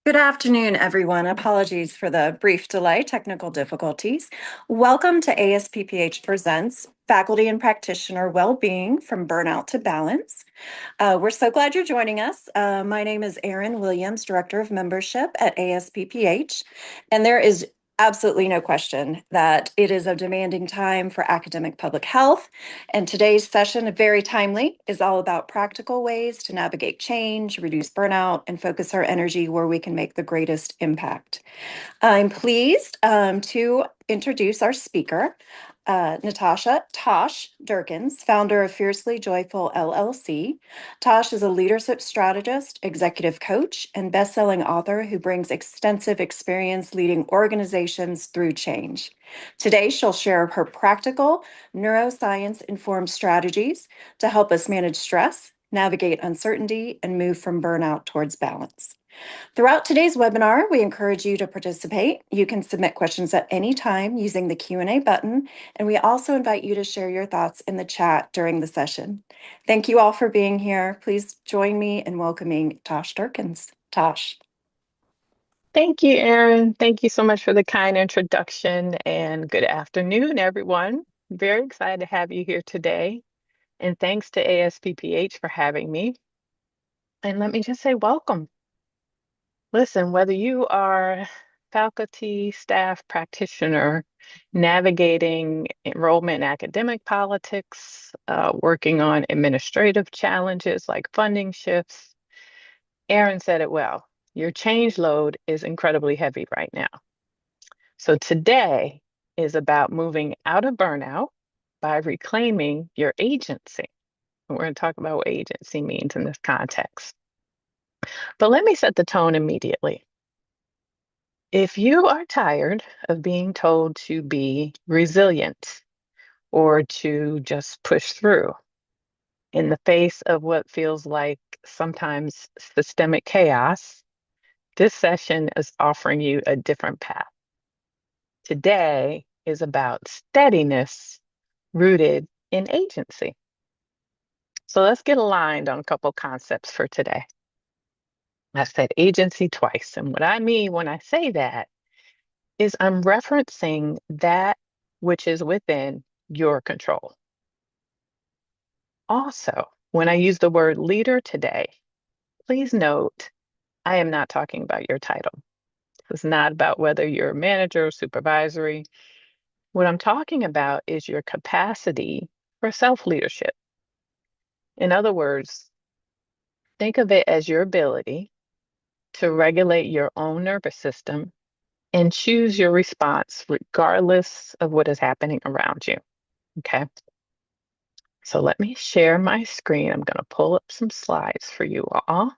Good afternoon, everyone. Apologies for the brief delay, technical difficulties. Welcome to ASPPH Presents Faculty and Practitioner Wellbeing from Burnout to Balance. We're so glad you're joining us. My name is Erin Williams, Director of Membership at ASPPH, and there is absolutely no question that it is a demanding time for academic public health. And today's session, very timely, is all about practical ways to navigate change, reduce burnout, and focus our energy where we can make the greatest impact. I'm pleased to introduce our speaker, Natasha Tosh Durkins, founder of Fiercely Joyful LLC. Tosh is a leadership strategist, executive coach, and best-selling author who brings extensive experience leading organizations through change. Today, she'll share her practical, neuroscience-informed strategies to help us manage stress, navigate uncertainty, and move from burnout towards balance. Throughout today's webinar, we encourage you to participate. You can submit questions at any time using the Q&A button, and we also invite you to share your thoughts in the chat during the session. Thank you all for being here. Please join me in welcoming Tosh Durkins. Tosh. Thank you, Erin. Thank you so much for the kind introduction, and good afternoon, everyone. Very excited to have you here today. And thanks to ASPPH for having me. And let me just say welcome. Listen, whether you are faculty, staff, practitioner, navigating enrollment and academic politics, working on administrative challenges like funding shifts, Erin said it well. Your change load is incredibly heavy right now. So today is about moving out of burnout by reclaiming your agency. And we're going to talk about what agency means in this context. But let me set the tone immediately. If you are tired of being told to be resilient or to just push through in the face of what feels like sometimes systemic chaos, this session is offering you a different path. Today is about steadiness rooted in agency. So let's get aligned on a couple concepts for today. I said agency twice. And what I mean when I say that is I'm referencing that which is within your control. Also, when I use the word leader today, please note I am not talking about your title. It's not about whether you're a manager or supervisory. What I'm talking about is your capacity for self-leadership. In other words, think of it as your ability to regulate your own nervous system and choose your response regardless of what is happening around you. Okay. So let me share my screen. I'm going to pull up some slides for you all.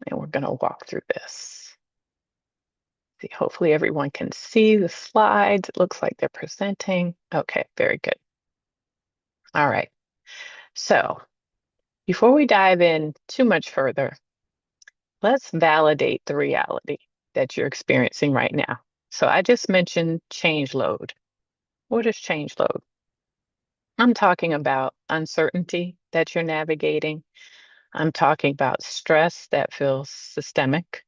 And we're going to walk through this. See, hopefully everyone can see the slides. It looks like they're presenting. Okay, very good. All right. So before we dive in too much further, let's validate the reality that you're experiencing right now. So I just mentioned change load. What is change load? I'm talking about uncertainty that you're navigating. I'm talking about stress that feels systemic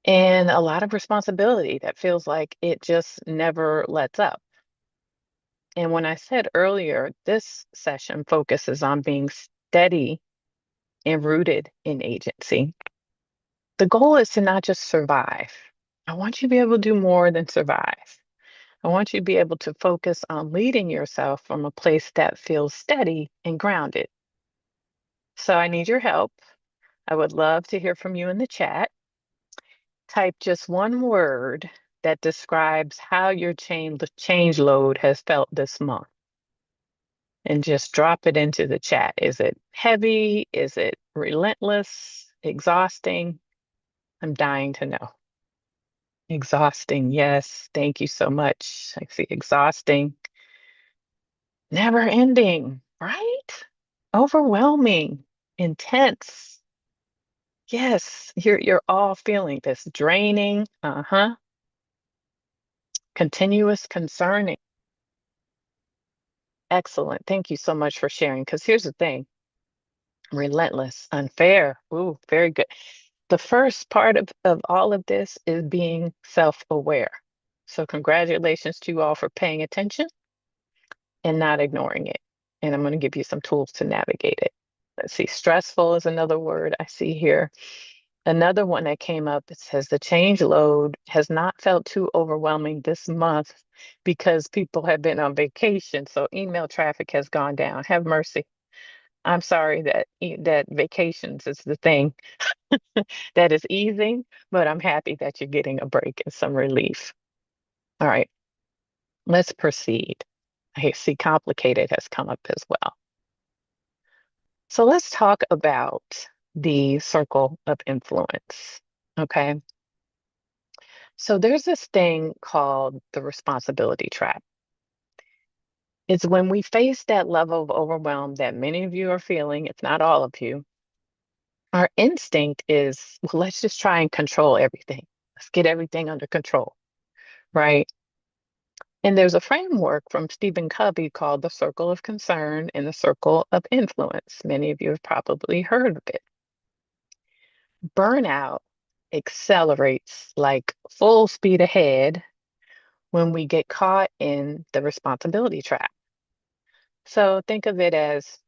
and a lot of responsibility that feels like it just never lets up. And when I said earlier, this session focuses on being steady and rooted in agency. The goal is to not just survive. I want you to be able to do more than survive. I want you to be able to focus on leading yourself from a place that feels steady and grounded. So I need your help. I would love to hear from you in the chat. Type just one word that describes how your change load has felt this month. And just drop it into the chat. Is it heavy? Is it relentless? Exhausting? I'm dying to know. Exhausting, yes. Thank you so much. I see exhausting. Never ending, right? Overwhelming, intense. Yes, you're all feeling this. Draining, continuous concerning. Excellent. Thank you so much for sharing. Because here's the thing. Relentless, unfair. Ooh, very good. The first part of all of this is being self-aware. So congratulations to you all for paying attention and not ignoring it. And I'm going to give you some tools to navigate it. Let's see, stressful is another word I see here. Another one that came up, it says the change load has not felt too overwhelming this month because people have been on vacation. So email traffic has gone down. Have mercy. I'm sorry that that vacations is the thing that is easing, but I'm happy that you're getting a break and some relief. All right, let's proceed. I see complicated has come up as well. So let's talk about the circle of influence. Okay. So there's this thing called the responsibility trap. It's when we face that level of overwhelm that many of you are feeling, if not all of you, our instinct is, well, let's just try and control everything. Let's get everything under control, right? And there's a framework from Stephen Covey called the circle of concern and the circle of influence. Many of you have probably heard of it. Burnout accelerates like full speed ahead when we get caught in the responsibility trap. So think of it as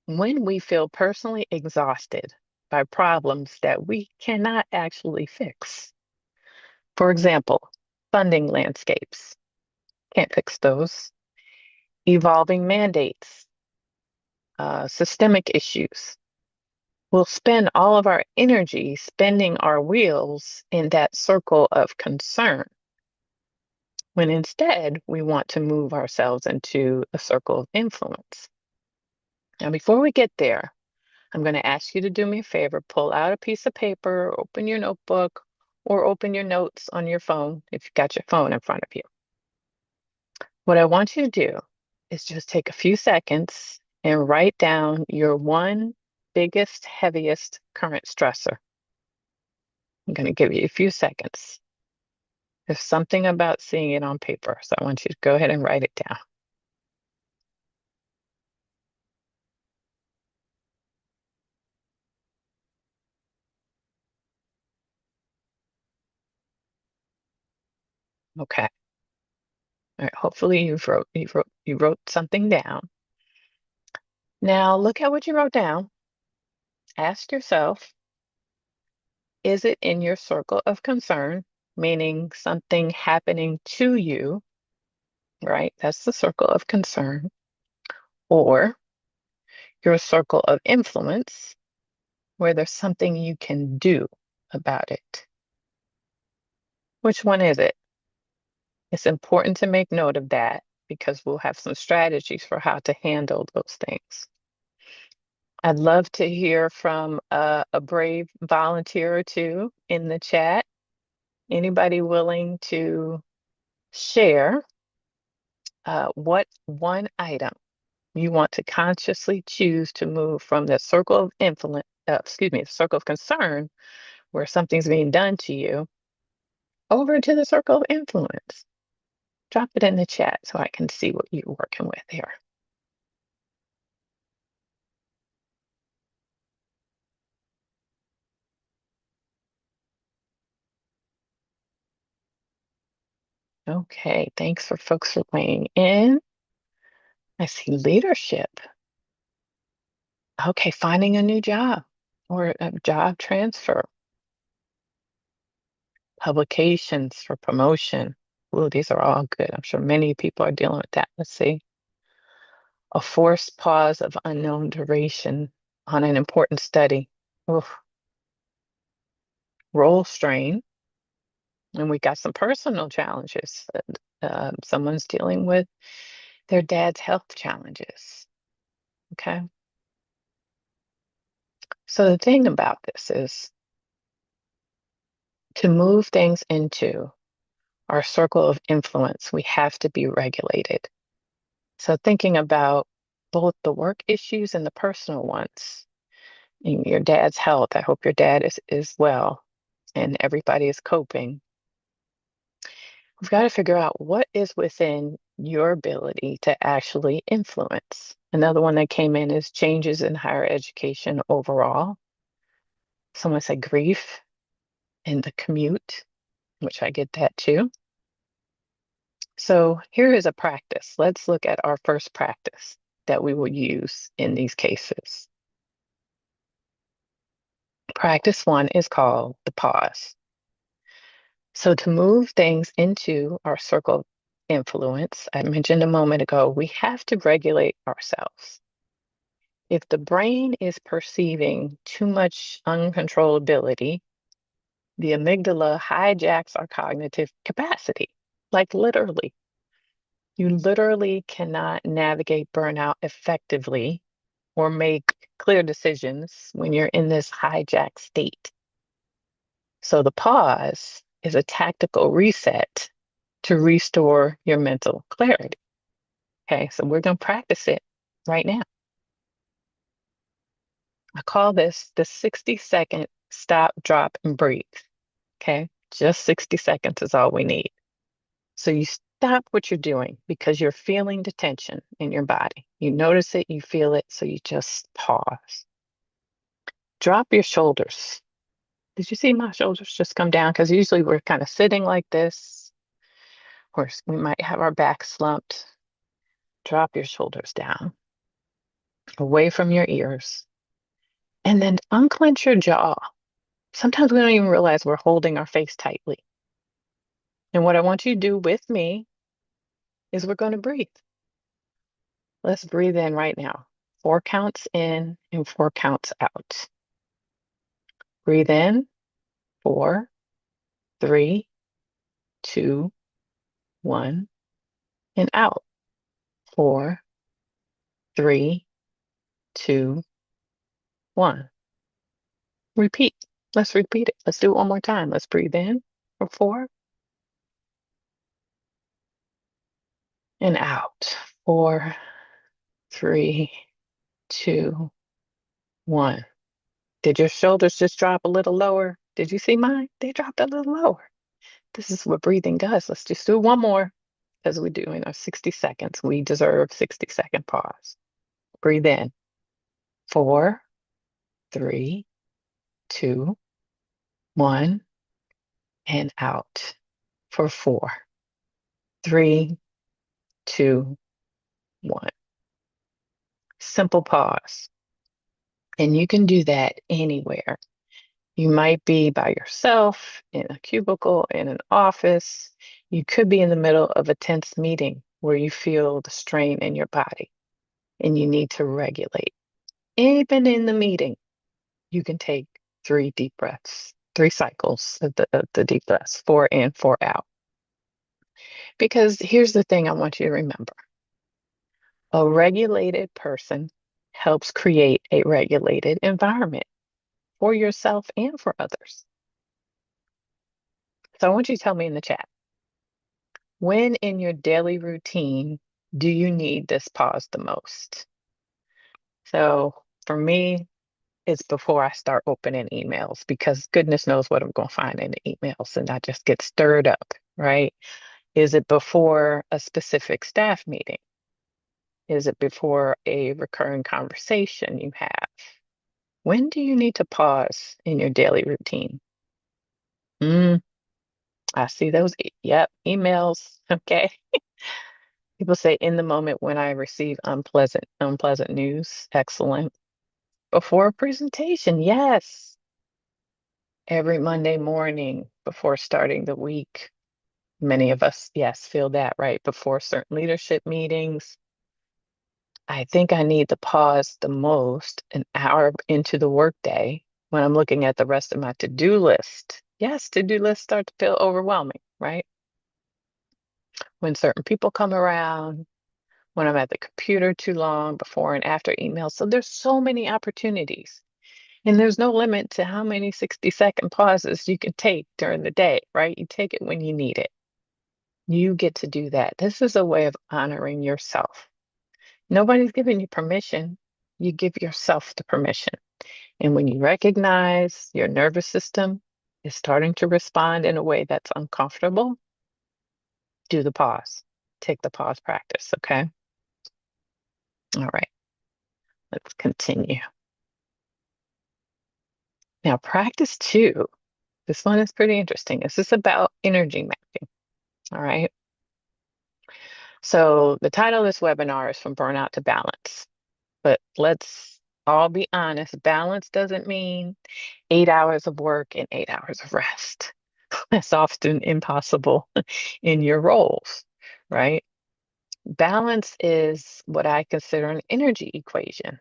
when we feel personally exhausted by problems that we cannot actually fix. For example, funding landscapes, can't fix those. Evolving mandates, systemic issues. We'll spend all of our energy spinning our wheels in that circle of concern, when instead we want to move ourselves into a circle of influence. Now, before we get there, I'm going to ask you to do me a favor, pull out a piece of paper, open your notebook, or open your notes on your phone if you've got your phone in front of you. What I want you to do is just take a few seconds and write down your one biggest, heaviest current stressor. I'm going to give you a few seconds. There's something about seeing it on paper, so I want you to go ahead and write it down. Okay. All right. Hopefully you wrote something down. Now look at what you wrote down. Ask yourself, is it in your circle of concern, meaning something happening to you, right? That's the circle of concern. Or your circle of influence, where there's something you can do about it. Which one is it? It's important to make note of that because we'll have some strategies for how to handle those things. I'd love to hear from a brave volunteer or two in the chat. Anybody willing to share what one item you want to consciously choose to move from the circle of influence, the circle of concern, where something's being done to you, over to the circle of influence? Drop it in the chat so I can see what you're working with here. Okay, thanks for folks for weighing in. I see leadership. Okay, finding a new job or a job transfer. Publications for promotion. Ooh, these are all good. I'm sure many people are dealing with that. Let's see. A forced pause of unknown duration on an important study. Oof. Role strain. And we got some personal challenges. Someone's dealing with their dad's health challenges. Okay. So the thing about this is to move things into our circle of influence, we have to be regulated. So thinking about both the work issues and the personal ones. In your dad's health, I hope your dad is well and everybody is coping. We've got to figure out what is within your ability to actually influence. Another one that came in is changes in higher education overall. Someone said grief in the commute, which I get that too. So here is a practice. Let's look at our first practice that we will use in these cases. Practice one is called the pause. So to move things into our circle of influence, I mentioned a moment ago, we have to regulate ourselves. If the brain is perceiving too much uncontrollability, the amygdala hijacks our cognitive capacity, like literally. You literally cannot navigate burnout effectively or make clear decisions when you're in this hijack state. So the pause is a tactical reset to restore your mental clarity. Okay, so we're going to practice it right now. I call this the 60-second stop, drop, and breathe. Okay, just 60 seconds is all we need. So you stop what you're doing because you're feeling the tension in your body. You notice it, you feel it, so you just pause. Drop your shoulders. Did you see my shoulders just come down? Because usually we're kind of sitting like this, or we might have our back slumped. Drop your shoulders down, away from your ears, and then unclench your jaw. Sometimes we don't even realize we're holding our face tightly. And what I want you to do with me is we're going to breathe. Let's breathe in right now. 4 counts in and 4 counts out. Breathe in, 4, 3, 2, 1, and out. 4, 3, 2, 1. Repeat. Let's repeat it. Let's do it one more time. Let's breathe in for 4 and out. 4, 3, 2, 1. Did your shoulders just drop a little lower? Did you see mine? They dropped a little lower. This is what breathing does. Let's just do one more as we do in our 60 seconds. We deserve 60-second pause. Breathe in. 4, 3, 2, 1, and out for 4, 3, 2, 1. Simple pause. And you can do that anywhere. You might be by yourself in a cubicle, in an office. You could be in the middle of a tense meeting where you feel the strain in your body and you need to regulate. Even in the meeting, you can take 3 deep breaths, 3 cycles of the deep breaths, 4 in, 4 out. Because here's the thing I want you to remember. A regulated person helps create a regulated environment for yourself and for others. So I want you to tell me in the chat, when in your daily routine do you need this pause the most? So for me, it's before I start opening emails because goodness knows what I'm going to find in the emails and I just get stirred up, right? Is it before a specific staff meeting? Is it before a recurring conversation you have? When do you need to pause in your daily routine? Mm, I see those. Yep, emails. Okay. People say in the moment when I receive unpleasant news. Excellent. Before a presentation, yes. Every Monday morning before starting the week. Many of us, yes, feel that, right? Before certain leadership meetings. I think I need to pause the most an hour into the workday when I'm looking at the rest of my to-do list. Yes, to-do lists start to feel overwhelming, right? When certain people come around, when I'm at the computer too long, before and after emails. So there's so many opportunities. And there's no limit to how many 60-second pauses you can take during the day, right? You take it when you need it. You get to do that. This is a way of honoring yourself. Nobody's giving you permission. You give yourself the permission. And when you recognize your nervous system is starting to respond in a way that's uncomfortable, do the pause. Take the pause practice, okay? All right. continue. Now, practice two. This one is pretty interesting. This is about energy mapping. All right. So, the title of this webinar is From Burnout to Balance. But let's all be honest, balance doesn't mean 8 hours of work and 8 hours of rest. That's often impossible in your roles, right? Balance is what I consider an energy equation.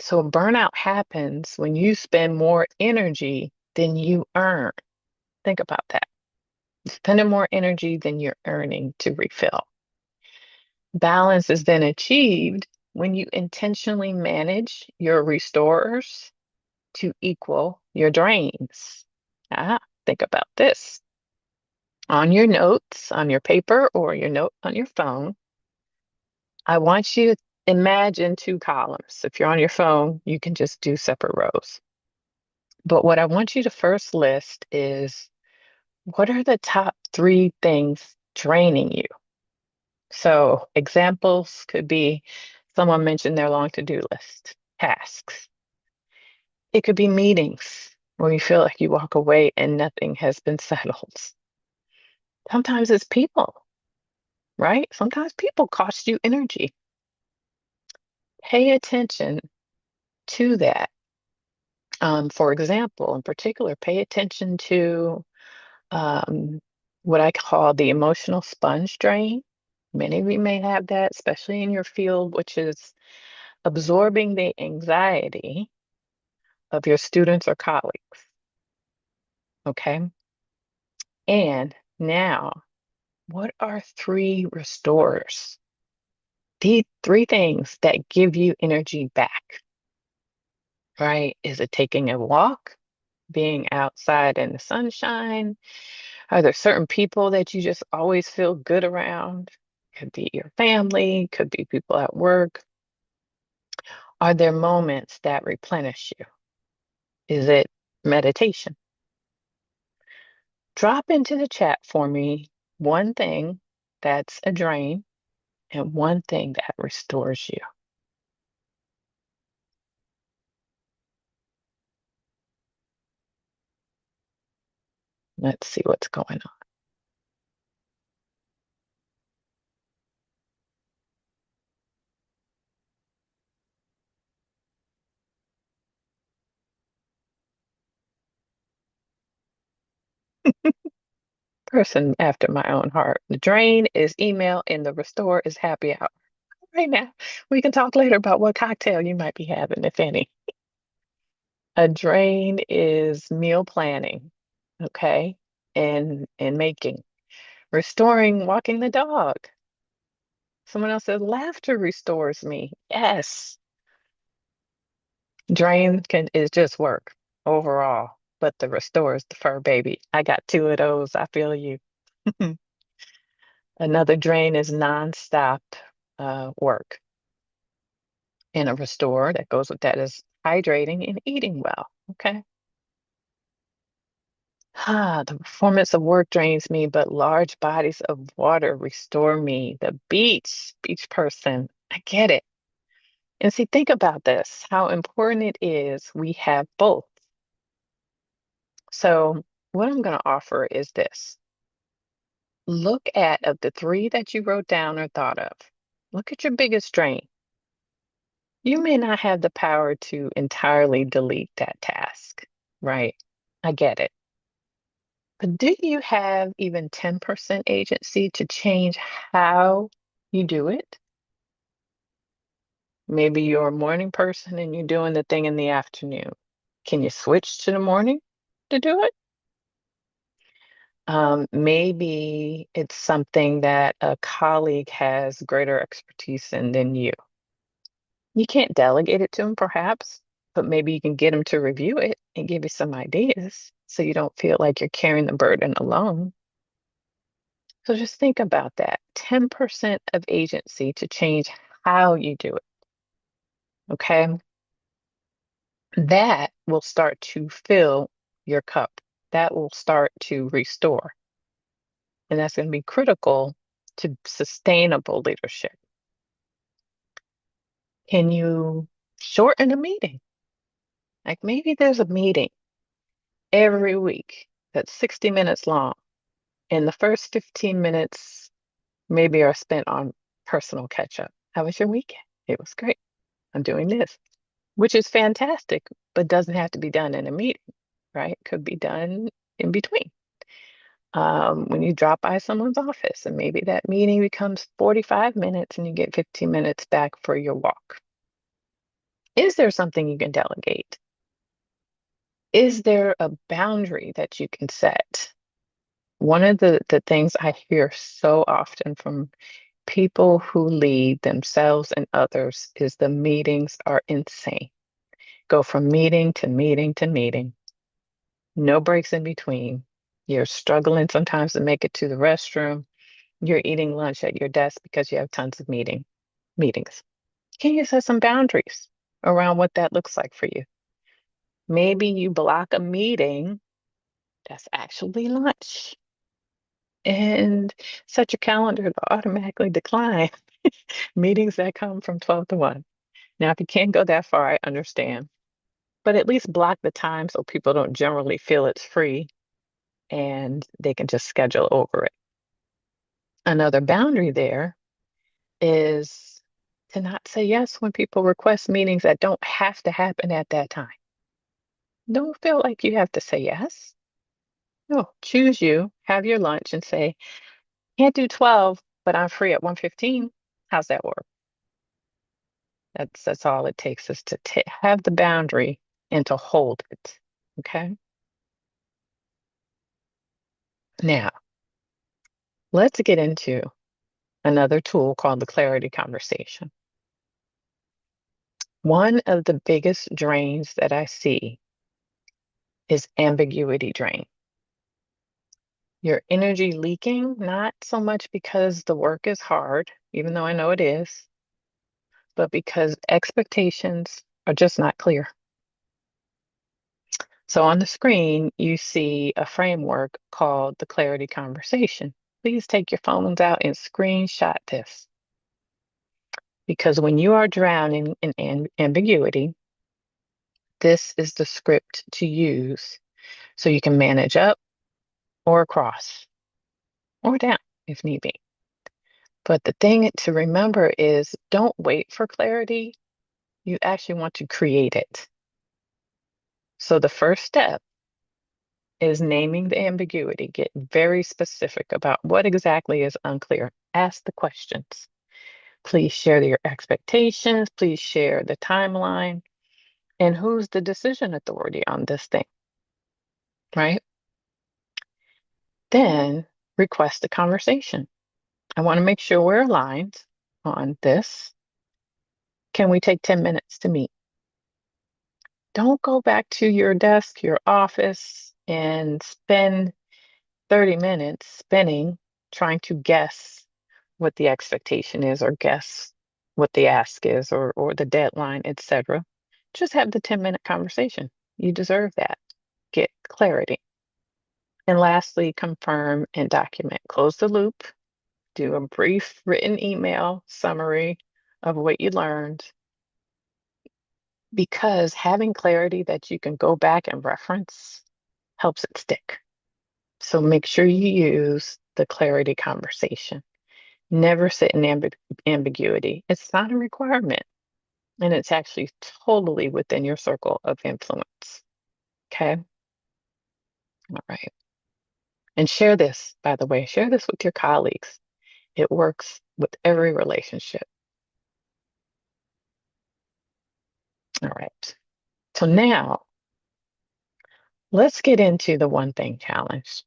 So burnout happens when you spend more energy than you earn. Think about that. Spending more energy than you're earning to refill. Balance is then achieved when you intentionally manage your restorers to equal your drains. Think about this. On your notes, on your paper, or your note on your phone, I want you to imagine two columns. If you're on your phone, you can just do separate rows. But what I want you to first list is what are the top three things draining you? So examples could be someone mentioned their long to-do list, tasks. It could be meetings where you feel like you walk away and nothing has been settled. Sometimes it's people, right? Sometimes people cost you energy. Pay attention to that. For example, in particular, pay attention to um, what I call the emotional sponge drain. Many of you may have that, especially in your field, which is absorbing the anxiety of your students or colleagues. Okay. And now, what are three restores? The three things that give you energy back, right? Is it taking a walk, being outside in the sunshine? Are there certain people that you just always feel good around? Could be your family, could be people at work. Are there moments that replenish you? Is it meditation? Drop into the chat for me one thing that's a drain and one thing that restores you. Let's see what's going on. Person after my own heart. The drain is email and the restore is happy hour. Right now, we can talk later about what cocktail you might be having, if any. A drain is meal planning, okay, and making. Restoring, walking the dog. Someone else says laughter restores me. Yes. Drain can is just work overall, but the restore is the fur baby. I got two of those. I feel you. Another drain is nonstop work. And a restore that goes with that is hydrating and eating well. Okay. The performance of work drains me, but large bodies of water restore me. The beach person, I get it. And see, think about this, how important it is we have both. So, what I'm going to offer is this. Look at of the three that you wrote down or thought of, look at your biggest drain. You may not have the power to entirely delete that task, right? I get it. But do you have even 10% agency to change how you do it? Maybe you're a morning person and you're doing the thing in the afternoon. Can you switch to the morning to do it? Maybe it's something that a colleague has greater expertise in than you. You can't delegate it to them, perhaps, but maybe you can get them to review it and give you some ideas so you don't feel like you're carrying the burden alone. So just think about that 10% of agency to change how you do it. Okay. That will start to fill your cup. That will start to restore. And that's going to be critical to sustainable leadership. Can you Shorten a meeting. Like maybe there's a meeting every week that's 60 minutes long, and the first 15 minutes maybe are spent on personal catch up. How was your weekend? It was great. I'm doing this, which is fantastic, but doesn't have to be done in a meeting, right? Could be done in between. When you drop by someone's office, and maybe that meeting becomes 45 minutes and you get 15 minutes back for your walk. Is there something you can delegate? Is there a boundary that you can set? One of the things I hear so often from people who lead themselves and others is the meetings are insane. Go from meeting to meeting to meeting, no breaks in between. You're struggling sometimes to make it to the restroom. You're eating lunch at your desk because you have tons of meetings. Can you set some boundaries around what that looks like for you? Maybe you block a meeting that's actually lunch and set your calendar to automatically decline meetings that come from 12 to 1. Now, if you can't go that far, I understand, but at least block the time so people don't generally feel it's free and they can just schedule over it. Another boundary there is to not say yes when people request meetings that don't have to happen at that time. Don't feel like you have to say yes. No, choose you, have your lunch and say, can't do 12, but I'm free at 1:15. How's that work? That's all it takes is to have the boundary and to hold it. Okay. Now, let's get into another tool called the clarity conversation. One of the biggest drains that I see is ambiguity drain. Your energy leaking, not so much because the work is hard, even though I know it is, but because expectations are just not clear. So on the screen, you see a framework called the clarity conversation. Please take your phones out and screenshot this. Because when you are drowning in ambiguity, this is the script to use so you can manage up or across or down if need be. But the thing to remember is don't wait for clarity. You actually want to create it. So the first step is naming the ambiguity. Get very specific about what exactly is unclear. Ask the questions. Please share your expectations. Please share the timeline. And who's the decision authority on this thing, right? Then request a conversation. I want to make sure we're aligned on this. Can we take 10 minutes to meet? Don't go back to your desk, your office, and spend 30 minutes spinning trying to guess what the expectation is or guess what the ask is or the deadline, etc. Just have the 10-minute conversation. You deserve that. Get clarity. And lastly, confirm and document. Close the loop. Do a brief written email summary of what you learned because having clarity that you can go back and reference helps it stick. So make sure you use the clarity conversation. Never sit in ambiguity. It's not a requirement, and it's actually totally within your circle of influence. Okay? All right. And share this, by the way, share this with your colleagues. It works with every relationship. All right. So now let's get into the one thing challenge.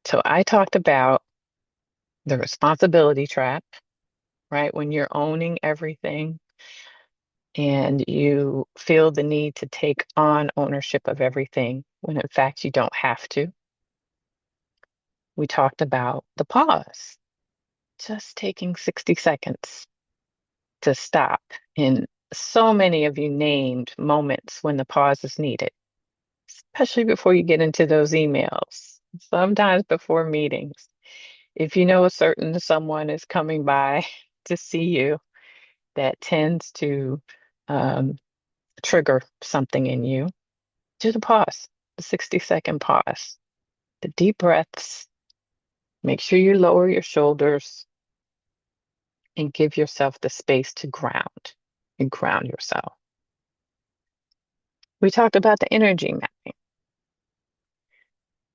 So I talked about the responsibility trap, right? When you're owning everything and you feel the need to take on ownership of everything when in fact you don't have to. We talked about the pause, just taking 60 seconds to stop. And so many of you named moments when the pause is needed, especially before you get into those emails, sometimes before meetings. If you know a certain someone is coming by to see you, that tends to trigger something in you, do the pause, the 60-second pause, the deep breaths. Make sure you lower your shoulders and give yourself the space to ground and ground yourself. We talked about the energy mapping.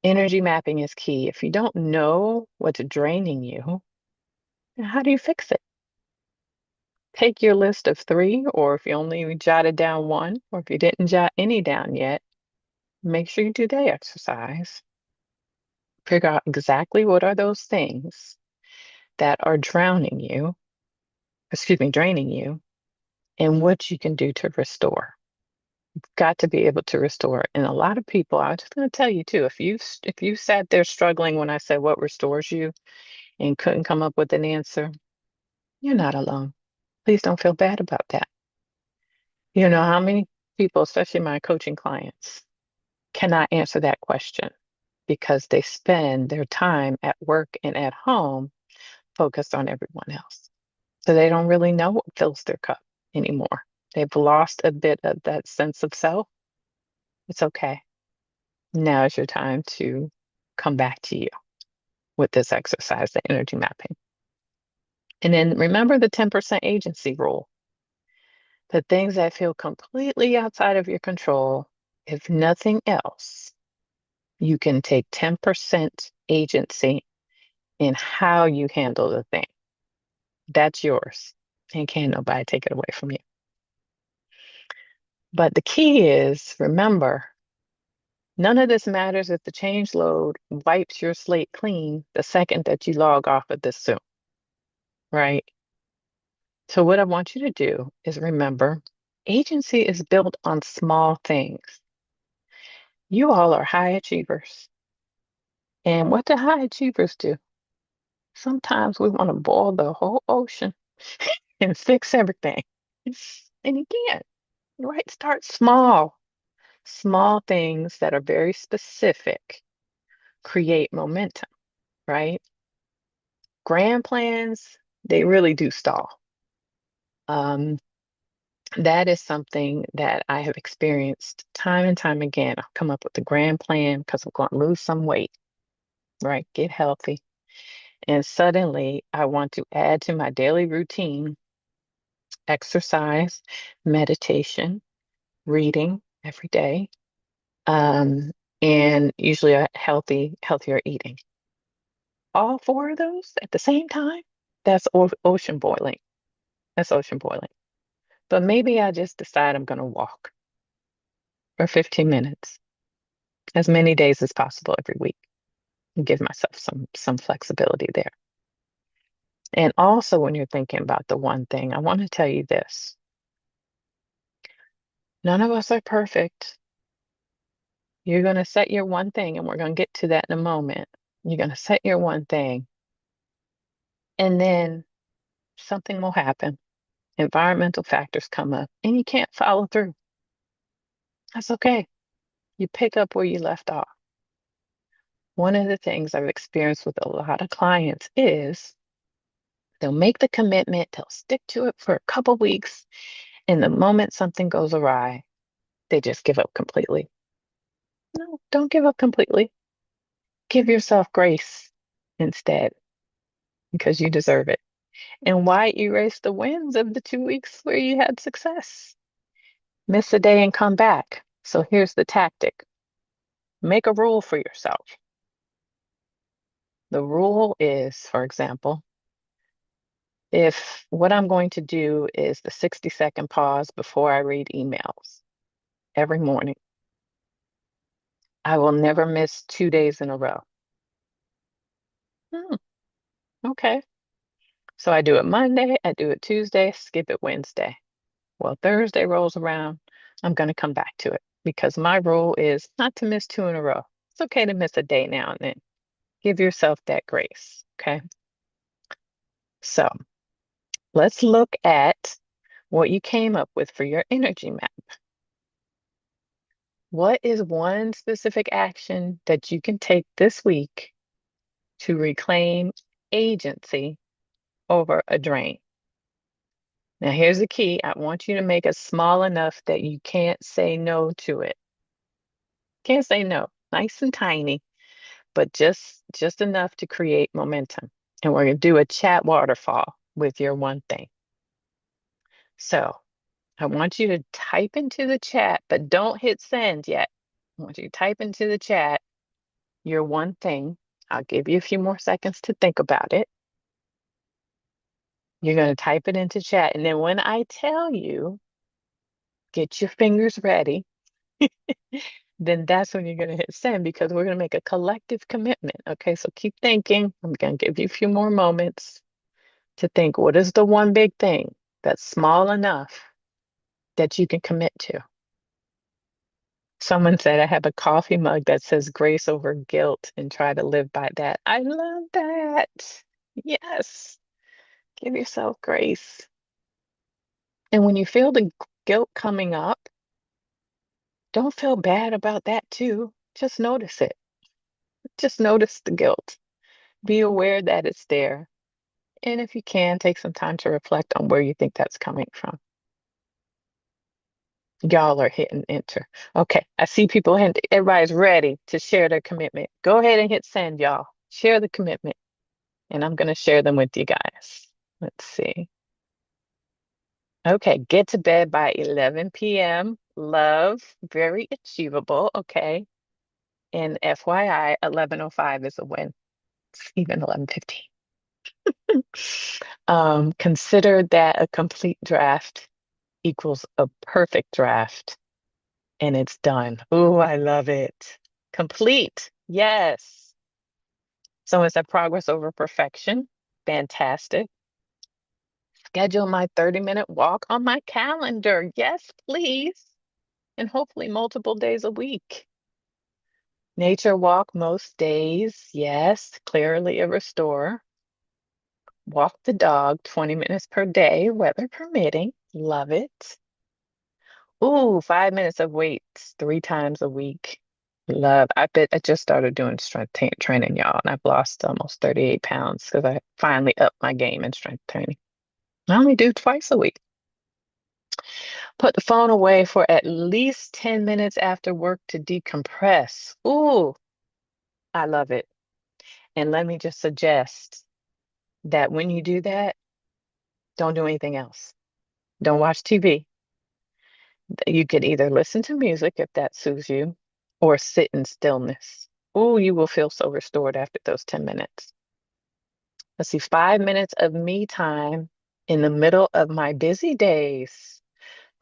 Energy mapping is key. If you don't know what's draining you, then how do you fix it? Take your list of three, or if you only jotted down one, or if you didn't jot any down yet, make sure you do the exercise. Figure out exactly what are those things that are draining you, and what you can do to restore. Got to be able to restore. And a lot of people, I'm just going to tell you too, if you sat there struggling when I said what restores you and couldn't come up with an answer, you're not alone. Please don't feel bad about that. You know how many people, especially my coaching clients, cannot answer that question because they spend their time at work and at home focused on everyone else. So they don't really know what fills their cup anymore. They've lost a bit of that sense of self. It's okay. Now is your time to come back to you with this exercise, the energy mapping. And then remember the 10% agency rule. The things that feel completely outside of your control, if nothing else, you can take 10% agency in how you handle the thing. That's yours. And can't nobody take it away from you. But the key is remember, none of this matters if the change load wipes your slate clean the second that you log off of this Zoom, right? So, what I want you to do is remember agency is built on small things. You all are high achievers. And what do high achievers do? Sometimes we want to boil the whole ocean and fix everything. And you can't, right? Start small. Small things that are very specific create momentum, right? Grand plans, they really do stall. Um, that is something that I have experienced time and time again. I'll come up with a grand plan because I'm going to lose some weight, right? Get healthy. And suddenly I want to add to my daily routine exercise, meditation, reading every day, um, and usually a healthier eating. All four of those at the same time, that's ocean boiling. That's ocean boiling. But maybe I just decide I'm going to walk for 15 minutes, as many days as possible every week, and give myself some flexibility there. And also, when you're thinking about the one thing, I want to tell you this. None of us are perfect. You're going to set your one thing, and we're going to get to that in a moment. You're going to set your one thing, and then something will happen. Environmental factors come up, and you can't follow through. That's okay. You pick up where you left off. One of the things I've experienced with a lot of clients is they'll make the commitment, they'll stick to it for a couple weeks, and the moment something goes awry, they just give up completely. No, don't give up completely. Give yourself grace instead because you deserve it. And why erase the wins of the 2 weeks where you had success? Miss a day and come back. So here's the tactic. Make a rule for yourself. The rule is, for example, if what I'm going to do is the 60-second pause before I read emails every morning, I will never miss 2 days in a row. Hmm, okay. So I do it Monday, I do it Tuesday, skip it Wednesday. Well, Thursday rolls around, I'm going to come back to it because my rule is not to miss two in a row. It's okay to miss a day now and then. Give yourself that grace. Okay. So let's look at what you came up with for your energy map. What is one specific action that you can take this week to reclaim agency over a drain? Now, here's the key. I want you to make it small enough that you can't say no to it. Can't say no. Nice and tiny, but just enough to create momentum. And we're going to do a chat waterfall with your one thing. So I want you to type into the chat, but don't hit send yet. I want you to type into the chat your one thing. I'll give you a few more seconds to think about it. You're going to type it into chat. And then when I tell you, get your fingers ready, then that's when you're going to hit send because we're going to make a collective commitment. Okay, so keep thinking. I'm going to give you a few more moments to think what is the one big thing that's small enough that you can commit to? Someone said, I have a coffee mug that says grace over guilt and try to live by that. I love that. Yes, give yourself grace. And when you feel the guilt coming up, don't feel bad about that too. Just notice it. Just notice the guilt. Be aware that it's there. And if you can, take some time to reflect on where you think that's coming from. Y'all are hitting enter. Okay, I see people, and everybody's ready to share their commitment. Go ahead and hit send, y'all. Share the commitment, and I'm going to share them with you guys. Let's see. Okay, get to bed by 11 p.m. Love, very achievable. Okay. And FYI, 11:05 is a win. It's even 11:15. Consider that a complete draft equals a perfect draft, and it's done. Oh, I love it. Complete. Yes. So it's a progress over perfection. Fantastic. Schedule my 30-minute walk on my calendar. Yes, please. And hopefully multiple days a week. Nature walk most days. Yes, clearly a restore. Walk the dog 20 minutes per day, weather permitting. Love it. Ooh, 5 minutes of weights 3 times a week. Love. I bet I just started doing strength training, y'all, and I've lost almost 38 pounds because I finally upped my game in strength training. I only do twice a week. Put the phone away for at least 10 minutes after work to decompress. Ooh, I love it. And let me just suggest that when you do that, don't do anything else. Don't watch TV. You could either listen to music if that suits you, or sit in stillness. Oh, you will feel so restored after those 10 minutes. Let's see, 5 minutes of me time in the middle of my busy days.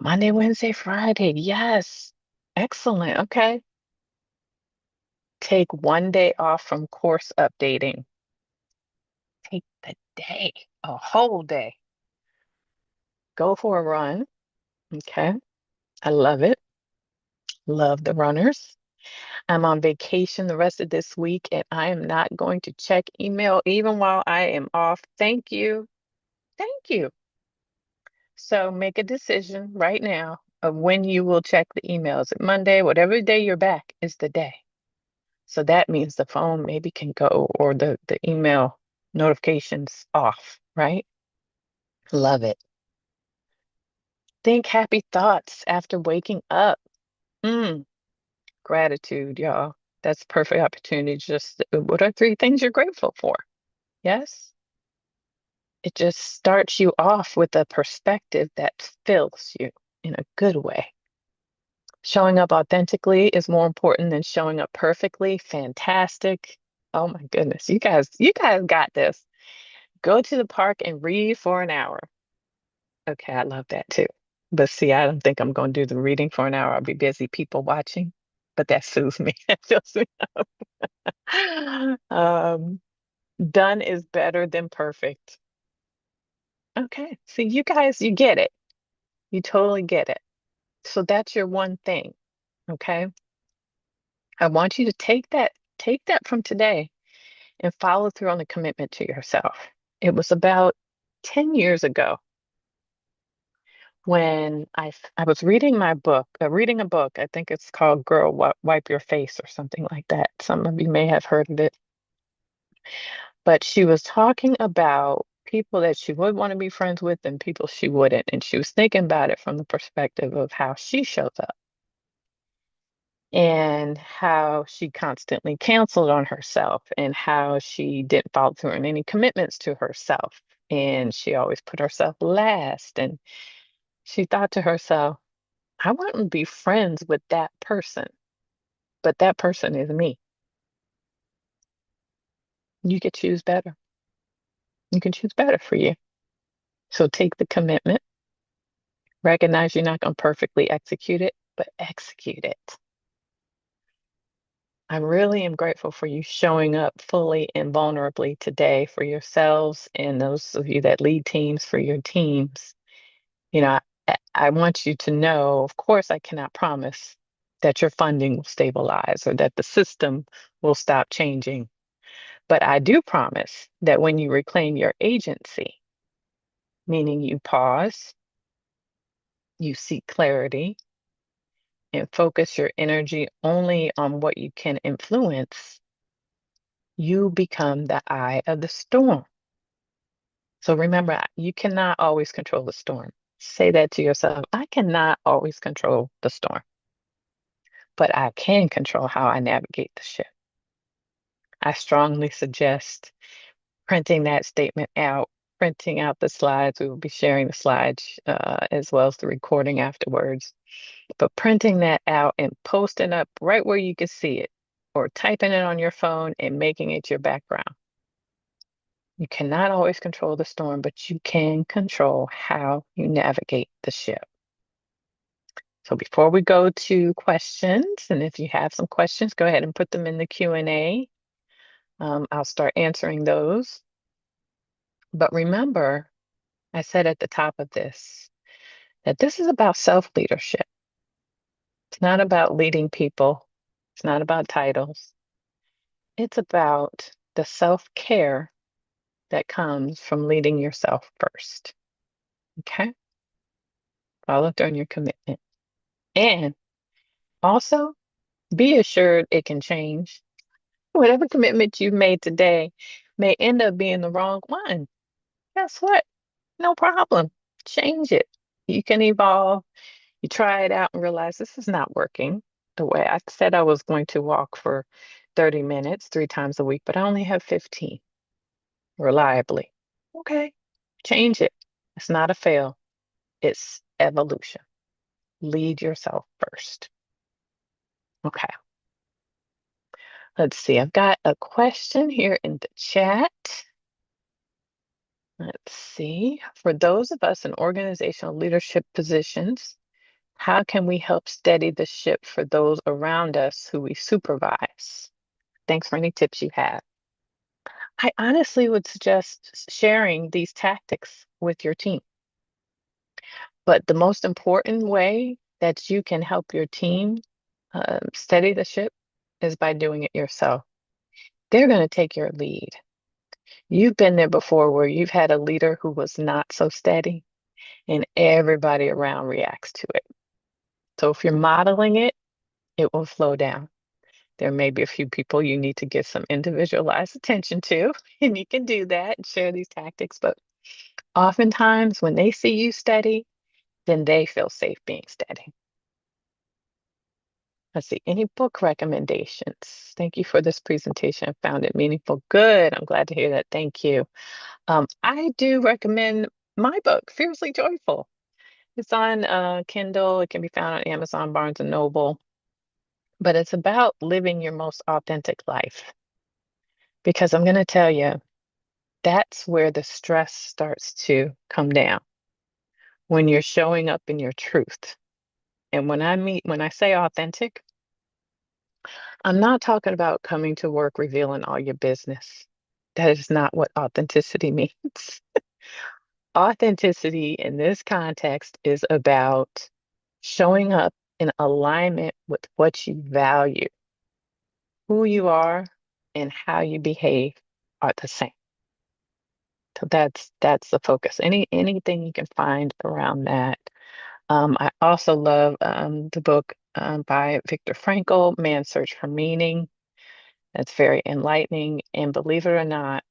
Monday, Wednesday, Friday. Yes. Excellent. Okay. Take one day off from course updating. Take the day, a whole day. Go for a run. Okay. I love it. Love the runners. I'm on vacation the rest of this week and I am not going to check email even while I am off. Thank you. Thank you. So make a decision right now of when you will check the emails. Monday, whatever day you're back is the day. So that means the phone maybe can go or the email notifications off, right? Love it. Think happy thoughts after waking up. Mm, gratitude, y'all. That's a perfect opportunity. Just what are 3 things you're grateful for? Yes. It just starts you off with a perspective that fills you in a good way. Showing up authentically is more important than showing up perfectly. Fantastic. Oh my goodness. You guys got this. Go to the park and read for an hour. Okay, I love that too. But see, I don't think I'm going to do the reading for an hour. I'll be busy people watching. But that soothes me. That fills me up. Um, done is better than perfect. Okay. See, you guys, you get it. You totally get it. So that's your one thing. Okay. I want you to take that from today and follow through on the commitment to yourself. It was about 10 years ago when I was reading my book, reading a book. I think it's called Girl, Wipe Your Face or something like that. Some of you may have heard of it. But she was talking about people that she would want to be friends with and people she wouldn't. And she was thinking about it from the perspective of how she shows up and how she constantly canceled on herself and how she didn't follow through on any commitments to herself. And she always put herself last. And she thought to herself, I wouldn't be friends with that person, but that person is me. You could choose better. You can choose better for you. So take the commitment, recognize you're not going to perfectly execute it, but execute it. I really am grateful for you showing up fully and vulnerably today for yourselves and those of you that lead teams for your teams. You know, I want you to know, of course, I cannot promise that your funding will stabilize or that the system will stop changing. But I do promise that when you reclaim your agency, meaning you pause, you seek clarity, and focus your energy only on what you can influence, you become the eye of the storm. So remember, you cannot always control the storm. Say that to yourself. I cannot always control the storm, but I can control how I navigate the ship. I strongly suggest printing that statement out, printing out the slides. We will be sharing the slides as well as the recording afterwards. But printing that out and posting up right where you can see it, or typing it on your phone and making it your background. You cannot always control the storm, but you can control how you navigate the ship. So before we go to questions, and if you have some questions, go ahead and put them in the Q&A. I'll start answering those. But remember, I said at the top of this, that this is about self-leadership. It's not about leading people. It's not about titles. It's about the self-care that comes from leading yourself first. Okay? Follow through on your commitment. And also be assured it can change. Whatever commitment you've made today may end up being the wrong one. Guess what? No problem. Change it. You can evolve. You try it out and realize this is not working the way I said I was going to walk for 30 minutes 3 times a week, but I only have 15 reliably. Okay, change it. It's not a fail, it's evolution. Lead yourself first. Okay, let's see. I've got a question here in the chat. Let's see. For those of us in organizational leadership positions, how can we help steady the ship for those around us who we supervise? Thanks for any tips you have. I honestly would suggest sharing these tactics with your team. But the most important way that you can help your team steady the ship is by doing it yourself. They're going to take your lead. You've been there before where you've had a leader who was not so steady and everybody around reacts to it. So if you're modeling it, it will flow down. There may be a few people you need to give some individualized attention to, and you can do that and share these tactics. But oftentimes, when they see you steady, then they feel safe being steady. Let's see, any book recommendations? Thank you for this presentation. I found it meaningful. Good. I'm glad to hear that. Thank you. I do recommend my book, Fiercely Joyful. It's on Kindle. It can be found on Amazon, Barnes and Noble. But it's about living your most authentic life. Because I'm going to tell you, that's where the stress starts to come down when you're showing up in your truth. And when I say authentic, I'm not talking about coming to work revealing all your business. That is not what authenticity means. Authenticity in this context is about showing up in alignment with what you value. Who you are and how you behave are the same. So that's the focus. Anything you can find around that. I also love the book by Viktor Frankl, Man's Search for Meaning. That's very enlightening. And believe it or not,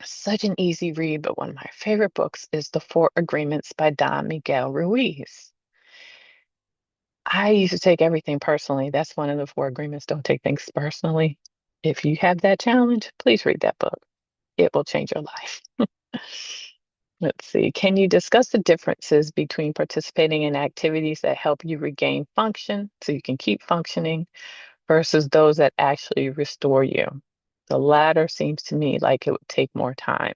Such an easy read, but one of my favorite books is The Four Agreements by Don Miguel Ruiz. I used to take everything personally. That's one of the four agreements. Don't take things personally. If you have that challenge, please read that book. It will change your life. Let's see. Can you discuss the differences between participating in activities that help you regain function so you can keep functioning versus those that actually restore you? The latter seems to me like it would take more time.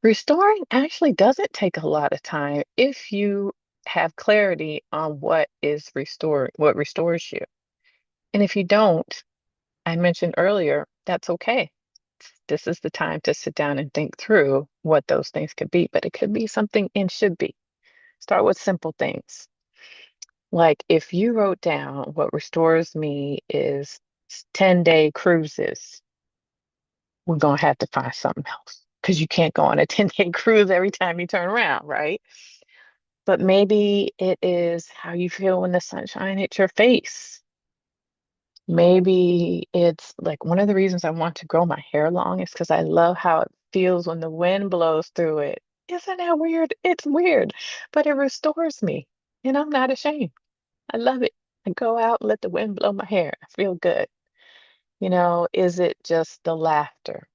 Restoring actually doesn't take a lot of time if you have clarity on what is restored, what restores you. And if you don't, I mentioned earlier, that's okay. This is the time to sit down and think through what those things could be, but it could be something and should be. Start with simple things. Like if you wrote down what restores me is 10-day cruises, we're going to have to find something else because you can't go on a 10-day cruise every time you turn around, right? But maybe it is how you feel when the sunshine hits your face. Maybe it's like one of the reasons I want to grow my hair long is because I love how it feels when the wind blows through it. Isn't that weird? It's weird, but it restores me, and I'm not ashamed. I love it. I go out and let the wind blow my hair. I feel good. Is it just the laughter?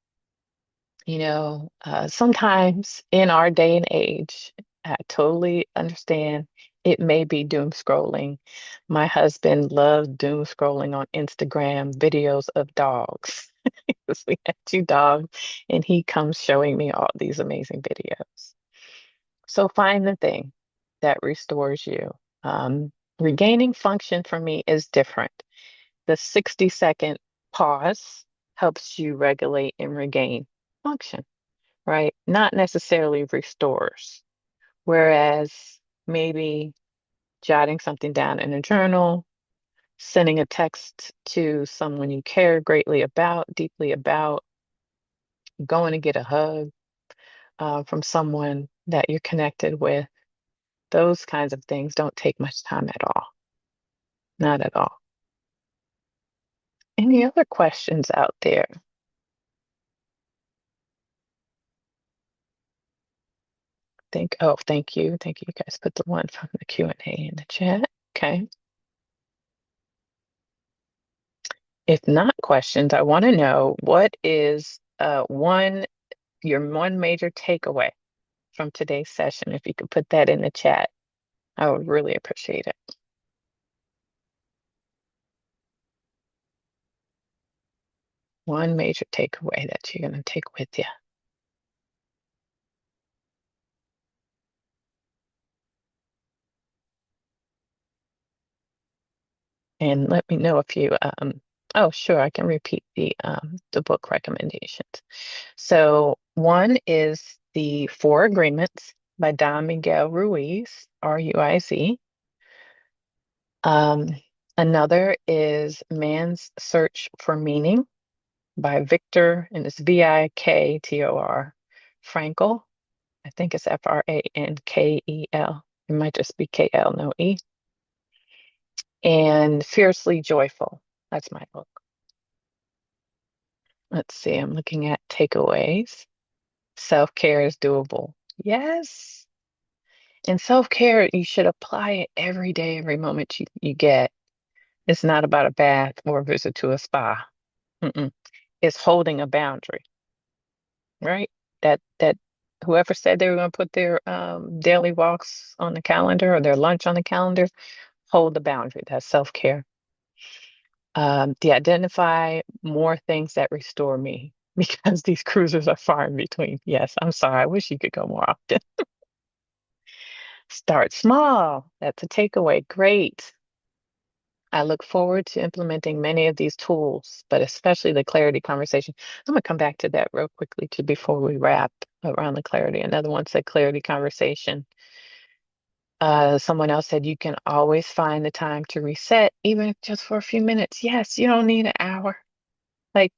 Sometimes in our day and age, I totally understand it may be doom scrolling. My husband loves doom scrolling on Instagram videos of dogs. Because we have two dogs, and he comes showing me all these amazing videos. So find the thing that restores you. Regaining function for me is different. The 60-second pause helps you regulate and regain function, right? Not necessarily restores. Whereas maybe jotting something down in a journal, sending a text to someone you care greatly about, deeply about, going to get a hug from someone that you're connected with, those kinds of things don't take much time at all. Not at all. Any other questions out there? Thank you. Thank you. You guys put the one from the Q&A in the chat. Okay. If not questions, I want to know what is your one major takeaway from today's session. If you could put that in the chat, I would really appreciate it. One major takeaway that you're going to take with you. And let me know if you, oh, sure, I can repeat the book recommendations. So one is The Four Agreements by Don Miguel Ruiz, Ruiz. Um, Another is Man's Search for Meaning by Viktor, and it's Viktor Frankl. I think it's Frankel. It might just be KL, no E. And Fiercely Joyful. That's my book. Let's see, I'm looking at takeaways. Self-care is doable. Yes. And self-care, you should apply it every day, every moment you get. It's not about a bath or a visit to a spa. Mm-mm. It's holding a boundary, right? That whoever said they were going to put their daily walks on the calendar or their lunch on the calendar, hold the boundary. That's self-care. To identify more things that restore me because these cruises are far in between. Yes, I'm sorry. I wish you could go more often. Start small. That's a takeaway. Great. I look forward to implementing many of these tools, but especially the clarity conversation. I'm going to come back to that real quickly too before we wrap around the clarity. Another one said clarity conversation. Someone else said you can always find the time to reset, even if just for a few minutes. Yes, you don't need an hour. Like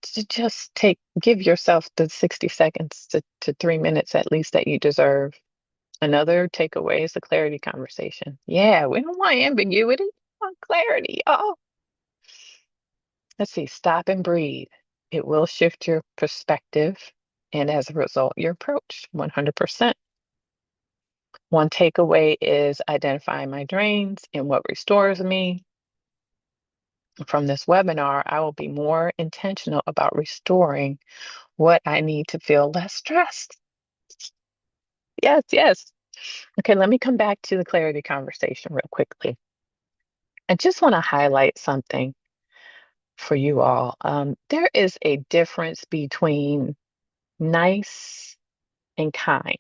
just give yourself the 60 seconds to 3 minutes at least that you deserve. Another takeaway is the clarity conversation. Yeah, we don't want ambiguity, we want clarity. Oh, let's see, stop and breathe. It will shift your perspective, and as a result, your approach 100%. One takeaway is identifying my drains and what restores me. From this webinar, I will be more intentional about restoring what I need to feel less stressed. Yes, yes. Okay, let me come back to the clarity conversation real quickly. I just want to highlight something for you all. There is a difference between nice and kind.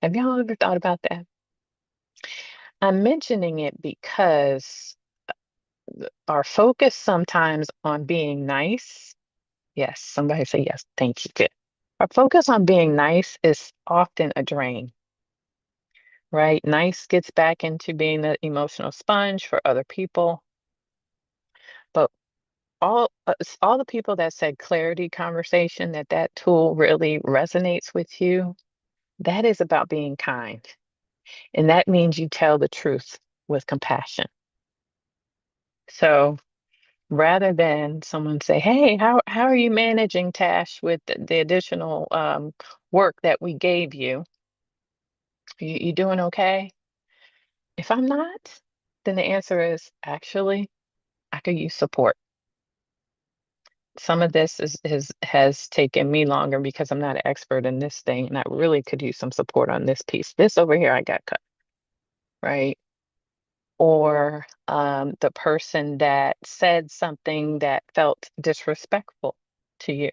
Have y'all ever thought about that? I'm mentioning it because our focus sometimes on being nice. Yes, somebody say yes. Thank you. Good. Our focus on being nice is often a drain, right? Nice gets back into being the emotional sponge for other people. But all the people that said clarity conversation, that tool really resonates with you, that is about being kind. And that means you tell the truth with compassion. So rather than someone say, "Hey, how are you managing, Tash, with the additional work that we gave you? You doing okay?" If I'm not, then the answer is actually I could use support. Some of this has taken me longer because I'm not an expert in this thing, and I really could use some support on this piece. This over here, I got cut, right? Or the person that said something that felt disrespectful to you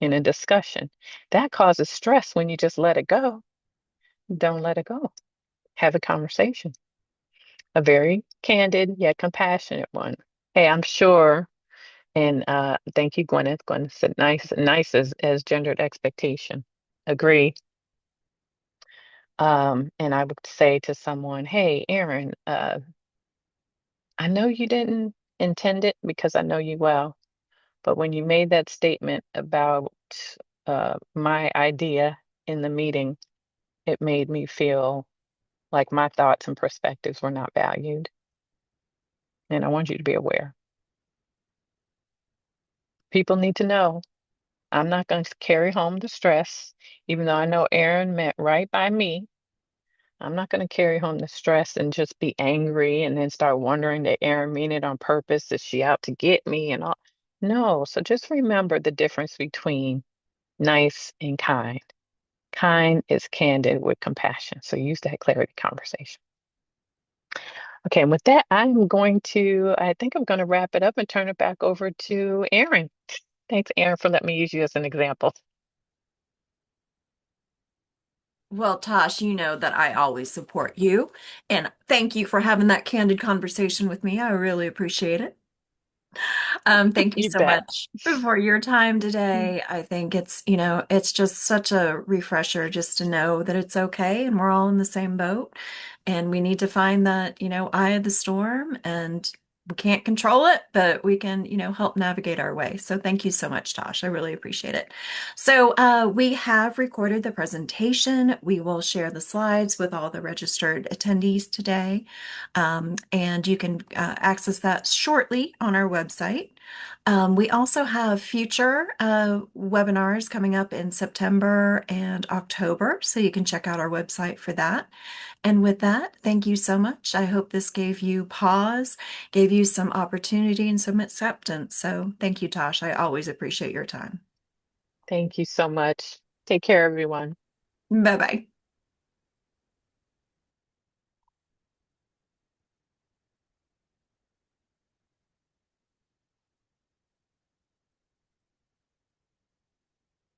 in a discussion. That causes stress when you just let it go. Don't let it go. Have a conversation, a very candid yet compassionate one. Hey, I'm sure, and thank you, Gwyneth. Gwyneth said nice, nice as gendered expectation. Agree. And I would say to someone, hey, Aaron, I know you didn't intend it because I know you well, but when you made that statement about my idea in the meeting, it made me feel like my thoughts and perspectives were not valued. And I want you to be aware. People need to know I'm not going to carry home the stress, even though I know Aaron meant right by me. I'm not going to carry home the stress and just be angry and then start wondering that Aaron mean it on purpose. Is she out to get me and all? No. So just remember the difference between nice and kind. Kind is candid with compassion. So use that clarity conversation. Okay, and with that, I think I'm going to wrap it up and turn it back over to Aaron. Thanks, Aaron, for letting me use you as an example. Well, Tosh, you know that I always support you. And thank you for having that candid conversation with me. I really appreciate it. Thank you You so bet. much for your time today. I think it's just such a refresher just to know that it's okay and we're all in the same boat. And we need to find that, eye of the storm, and we can't control it, but we can, help navigate our way. So thank you so much, Tosh. I really appreciate it. So we have recorded the presentation. We will share the slides with all the registered attendees today. And you can access that shortly on our website. We also have future webinars coming up in September and October, so you can check out our website for that. And with that, thank you so much. I hope this gave you pause, gave you some opportunity and some acceptance. So thank you, Tosh. I always appreciate your time. Thank you so much. Take care, everyone. Bye bye.